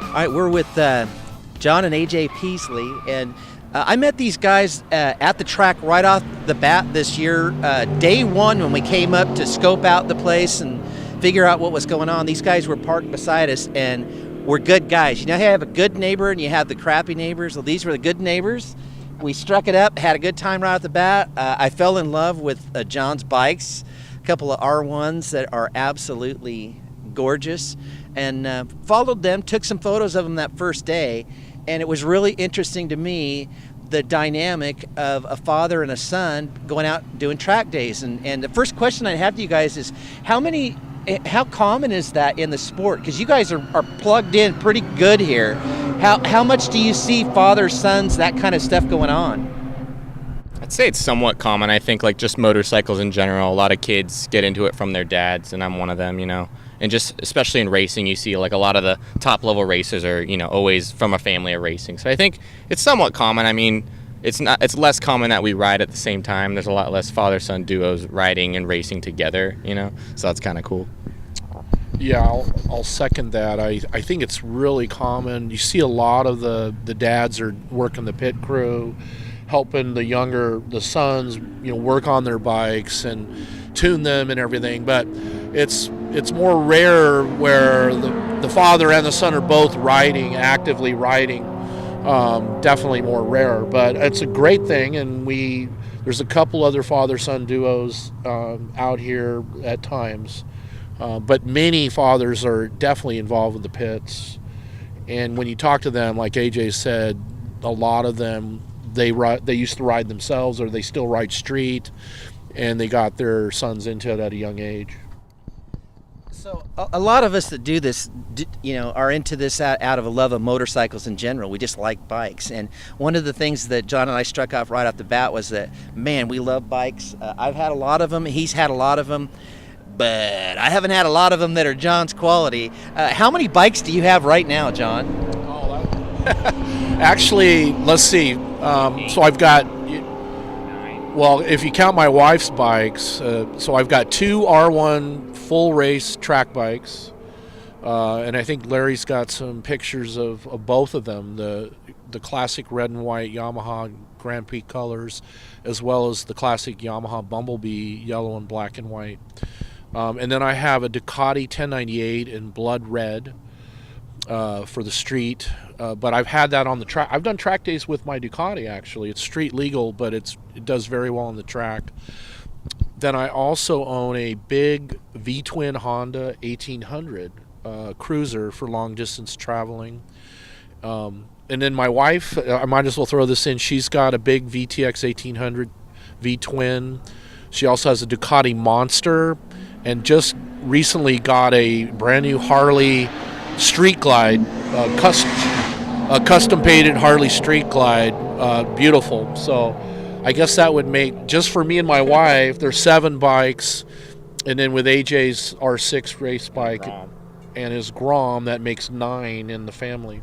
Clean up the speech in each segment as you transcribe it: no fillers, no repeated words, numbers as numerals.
All right, we're with John and AJ Peaslee, and I met these guys at the track right off the bat this year. Day one, when we came up to scope out the place and figure out what was going on, these guys were parked beside us, and we're good guys. You know, you have a good neighbor and you have the crappy neighbors. Well, these were the good neighbors. We struck it up, had a good time right off the bat. I fell in love with John's bikes, a couple of R1s that are absolutely gorgeous, and followed them, took some photos of them that first day, and it was really interesting to me, the dynamic of a father and a son going out doing track days. And the first question I have to you guys is, how common is that in the sport? Because you guys are plugged in pretty good here. How much do you see fathers, sons, that kind of stuff going on? I'd say it's somewhat common. I think like just motorcycles in general, a lot of kids get into it from their dads, and I'm one of them, you know. And just especially in racing, you see like a lot of the top level racers are, you know, always from a family of racing. So I think it's somewhat common. I mean, it's less common that we ride at the same time. There's a lot less father-son duos riding and racing together, you know. So that's kind of cool. Yeah, I'll second that. I think it's really common. You see a lot of the dads are working the pit crew, helping the sons, you know, work on their bikes and tune them and everything. But it's more rare where the father and the son are both actively riding. Definitely more rare, but it's a great thing. And there's a couple other father-son duos out here at times. But many fathers are definitely involved with the pits, and when you talk to them, like AJ said, a lot of them they used to ride themselves, or they still ride street, and they got their sons into it at a young age. So a lot of us that do this, you know, are into this out of a love of motorcycles in general. We just like bikes, and one of the things that John and I struck off right off the bat was that, man, we love bikes. I've had a lot of them. He's had a lot of them. But I haven't had a lot of them that are John's quality. How many bikes do you have right now, John? Actually, let's see. So I've got, well, if you count my wife's bikes, so I've got two R1 full race track bikes. And I think Larry's got some pictures of both of them, the classic red and white Yamaha Grand Prix colors, as well as the classic Yamaha Bumblebee yellow and black and white. And then I have a Ducati 1098 in blood red for the street, but I've had that on the track. I've done track days with my Ducati, actually. It's street legal, but it does very well on the track. Then I also own a big V-twin Honda 1800 cruiser for long distance traveling. And then my wife, I might as well throw this in, she's got a big VTX 1800 V-twin. She also has a Ducati Monster, and just recently got a brand new Harley Street Glide, a custom painted Harley Street Glide, beautiful. So I guess that would make, just for me and my wife, there's 7 bikes, and then with AJ's R6 race bike and his Grom, that makes 9 in the family.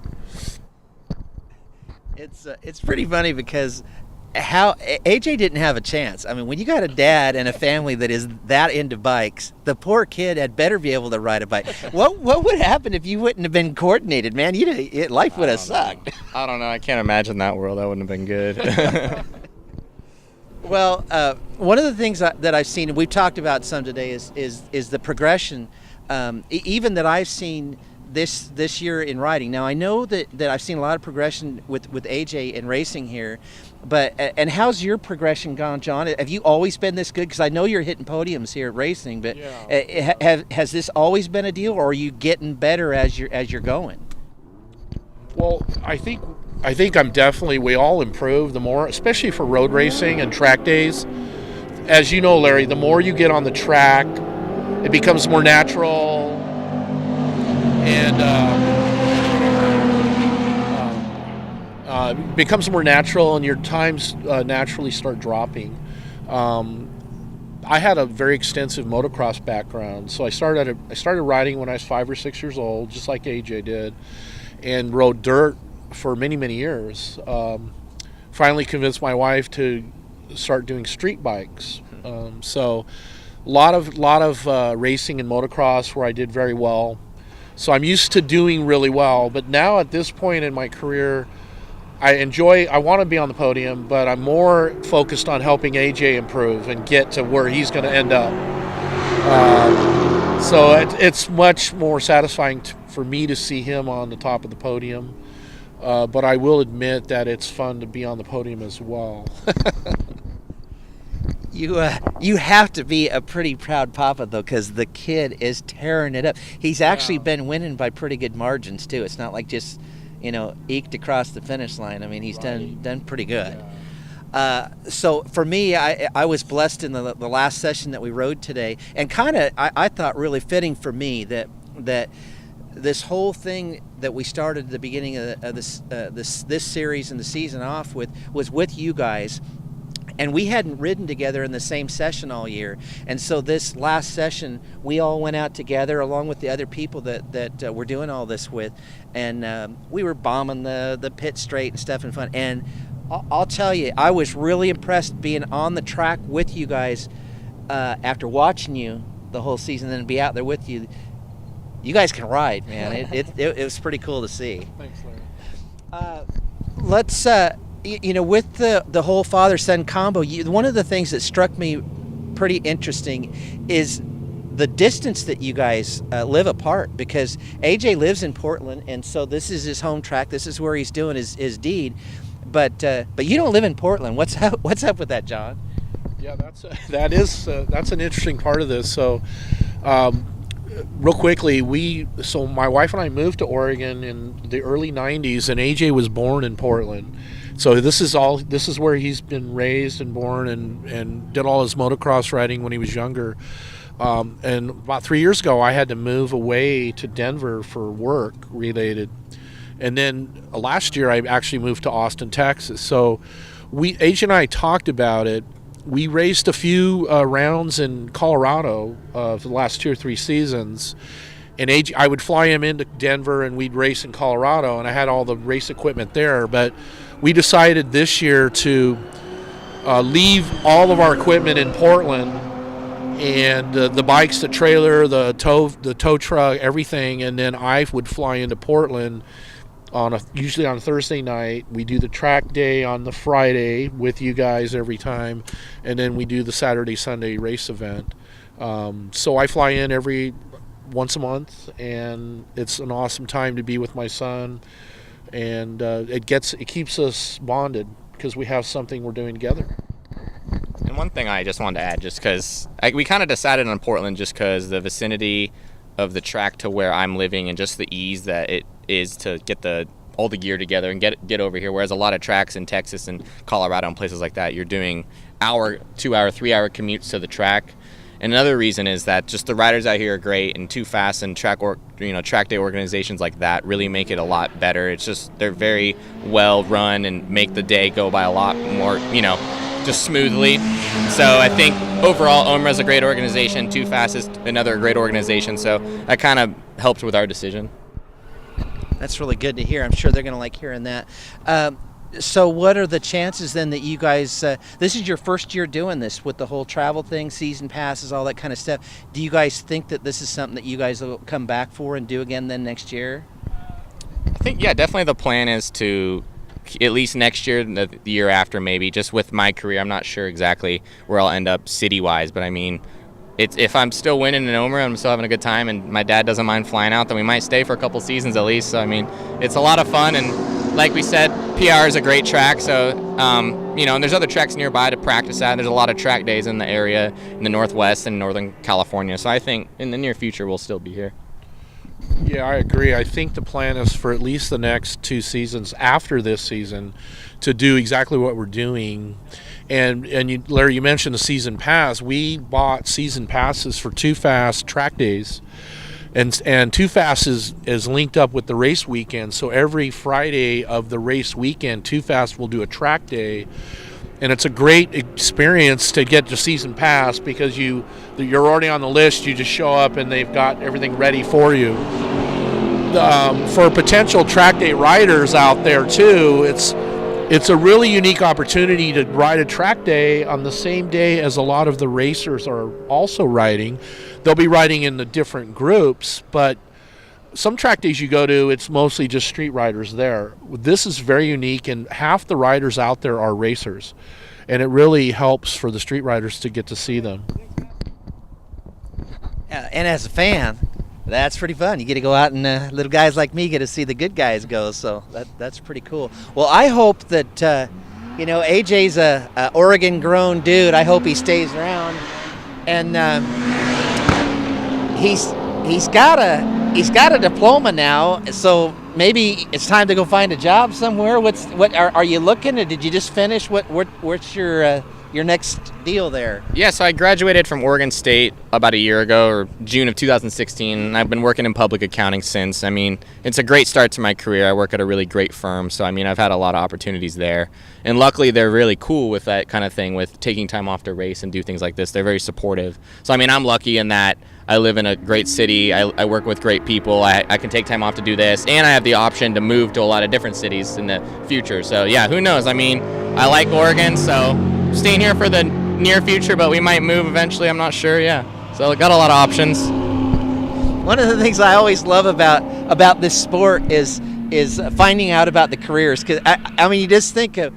It's pretty funny because how AJ didn't have a chance. I mean, when you got a dad and a family that is that into bikes, the poor kid had better be able to ride a bike. What would happen if you wouldn't have been coordinated, man? Life would have sucked. I don't know. I can't imagine that world. That wouldn't have been good. Well, one of the things that I've seen, and we've talked about some today, is the progression, even that I've seen this year in riding. Now, I know that I've seen a lot of progression with AJ in racing here, and how's your progression gone, John? Have you always been this good? Because I know you're hitting podiums here at racing, but yeah. Has this always been a deal, or are you getting better as you're going? Well, I think I'm definitely, we all improve the more, especially for road racing and track days. As you know, Larry, the more you get on the track, it becomes more natural, and it becomes more natural, and your times naturally start dropping. I had a very extensive motocross background, so I started riding when I was 5 or 6 years old, just like AJ did, and rode dirt for many, many years. Finally convinced my wife to start doing street bikes. So a lot of racing and motocross where I did very well. So I'm used to doing really well. But now at this point in my career, I want to be on the podium, but I'm more focused on helping AJ improve and get to where he's going to end up. So it's much more satisfying for me to see him on the top of the podium. But I will admit that it's fun to be on the podium as well. You have to be a pretty proud papa, though, because the kid is tearing it up. He's actually been winning by pretty good margins, too. It's not like just, eked across the finish line. I mean, he's done pretty good. Yeah. So for me, I was blessed in the last session that we rode today, and kind of I thought really fitting for me that this whole thing that we started at the beginning of this series and the season off with was with you guys. And we hadn't ridden together in the same session all year. And so this last session, we all went out together along with the other people that we're doing all this with. And we were bombing the pit straight and stuff and fun. And I'll tell you, I was really impressed being on the track with you guys after watching you the whole season and then be out there with you. You guys can ride, man. It was pretty cool to see. Thanks, Larry. Let's... with the whole father-son combo, one of the things that struck me pretty interesting is the distance that you guys live apart, because AJ lives in Portland, and so this is his home track. This is where he's doing his deed. But you don't live in Portland. What's up with that, John? Yeah, that's an interesting part of this. So, real quickly, my wife and I moved to Oregon in the early '90s, and AJ was born in Portland. So this is where he's been raised and born and did all his motocross riding when he was younger. And about 3 years ago, I had to move away to Denver for work related. And then last year, I actually moved to Austin, Texas. So AJ and I talked about it. We raced a few rounds in Colorado for the last 2 or 3 seasons. And AJ, I would fly him into Denver and we'd race in Colorado, and I had all the race equipment there. But we decided this year to leave all of our equipment in Portland, and the bikes, the trailer, the tow truck, everything, and then I would fly into Portland usually on a Thursday night. We do the track day on the Friday with you guys every time, and then we do the Saturday, Sunday race event. So I fly in once a month, and it's an awesome time to be with my son. And it keeps us bonded because we have something we're doing together. And one thing I just wanted to add, just because we kind of decided on Portland just because the vicinity of the track to where I'm living and just the ease that it is to get all the gear together and get over here. Whereas a lot of tracks in Texas and Colorado and places like that, you're doing 1-hour, 2-hour, 3-hour commutes to the track. And another reason is that just the riders out here are great, and Too Fast and track day organizations like that really make it a lot better. It's just they're very well run and make the day go by a lot more, just smoothly. So I think overall OMRRA is a great organization. Too Fast is another great organization. So that kind of helped with our decision. That's really good to hear. I'm sure they're going to like hearing that. So what are the chances then that you guys, this is your first year doing this with the whole travel thing, season passes, all that kind of stuff. Do you guys think that this is something that you guys will come back for and do again then next year? I think, yeah, definitely the plan is to at least next year, the year after maybe. Just with my career, I'm not sure exactly where I'll end up city-wise, but I mean, if I'm still winning in OMRRA and I'm still having a good time and my dad doesn't mind flying out, then we might stay for a couple seasons at least. So, I mean, it's a lot of fun, and like we said, PIR is a great track, so, and there's other tracks nearby to practice at. There's a lot of track days in the area in the Northwest and Northern California, so I think in the near future we'll still be here. Yeah, I agree. I think the plan is for at least the next 2 seasons after this season to do exactly what we're doing. And Larry, you mentioned the season pass. We bought season passes for Too Fast track days. And Too Fast is linked up with the race weekend. So every Friday of the race weekend, Too Fast will do a track day. And it's a great experience to get the season pass because you're already on the list. You just show up and they've got everything ready for you. For potential track day riders out there too, it's a really unique opportunity to ride a track day on the same day as a lot of the racers are also riding. They'll be riding in the different groups, but some track days you go to, it's mostly just street riders there. This is very unique, and half the riders out there are racers, and it really helps for the street riders to get to see them. And as a fan, that's pretty fun. You get to go out and little guys like me get to see the good guys go. So that's pretty cool. Well, I hope that AJ's a Oregon-grown dude. I hope he stays around, and he's got a diploma now. So maybe it's time to go find a job somewhere. What are you looking at? Did you just finish? What's your next deal there? Yeah, so I graduated from Oregon State about a year ago, or June of 2016, and I've been working in public accounting since. I mean, it's a great start to my career. I work at a really great firm, so I mean, I've had a lot of opportunities there. And luckily, they're really cool with that kind of thing, with taking time off to race and do things like this. They're very supportive. So I mean, I'm lucky in that I live in a great city. I work with great people. I can take time off to do this, and I have the option to move to a lot of different cities in the future. So yeah, who knows? I mean, I like Oregon, so staying here for the near future, but we might move eventually. I'm not sure. Yeah, so I got a lot of options. One of the things I always love about this sport is finding out about the careers. Because I mean, you just think of,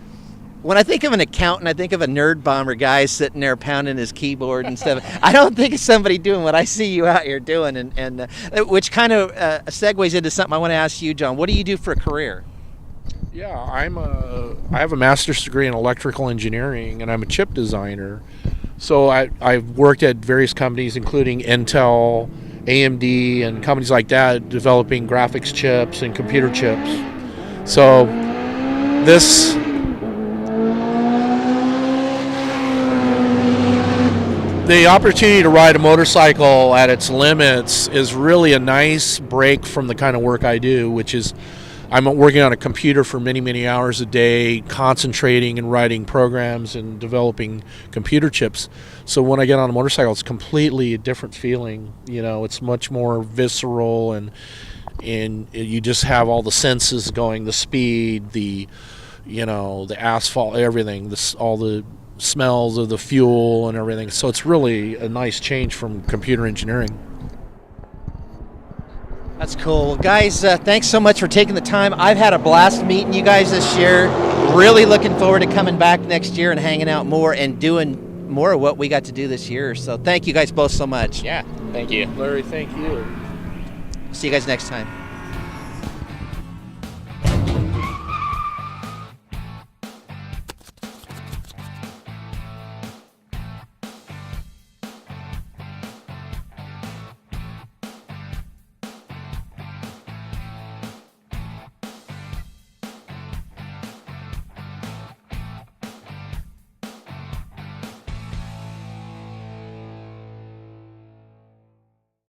when I think of an accountant, I think of a nerd bomber guy sitting there pounding his keyboard and stuff. I don't think of somebody doing what I see you out here doing, and which kind of segues into something I want to ask you, John. What do you do for a career? Yeah, I have a master's degree in electrical engineering, and I'm a chip designer. So I've worked at various companies, including Intel, AMD, and companies like that, developing graphics chips and computer chips. So the opportunity to ride a motorcycle at its limits is really a nice break from the kind of work I do, which is I'm working on a computer for many, many hours a day, concentrating and writing programs and developing computer chips. So when I get on a motorcycle, it's completely a different feeling. It's much more visceral, and you just have all the senses going, the speed, the asphalt, everything, all the smells of the fuel and everything. So it's really a nice change from computer engineering. That's cool. Well, guys, thanks so much for taking the time. I've had a blast meeting you guys this year. Really looking forward to coming back next year and hanging out more and doing more of what we got to do this year. So thank you guys both so much. Yeah, thank you. Larry, thank you. See you guys next time.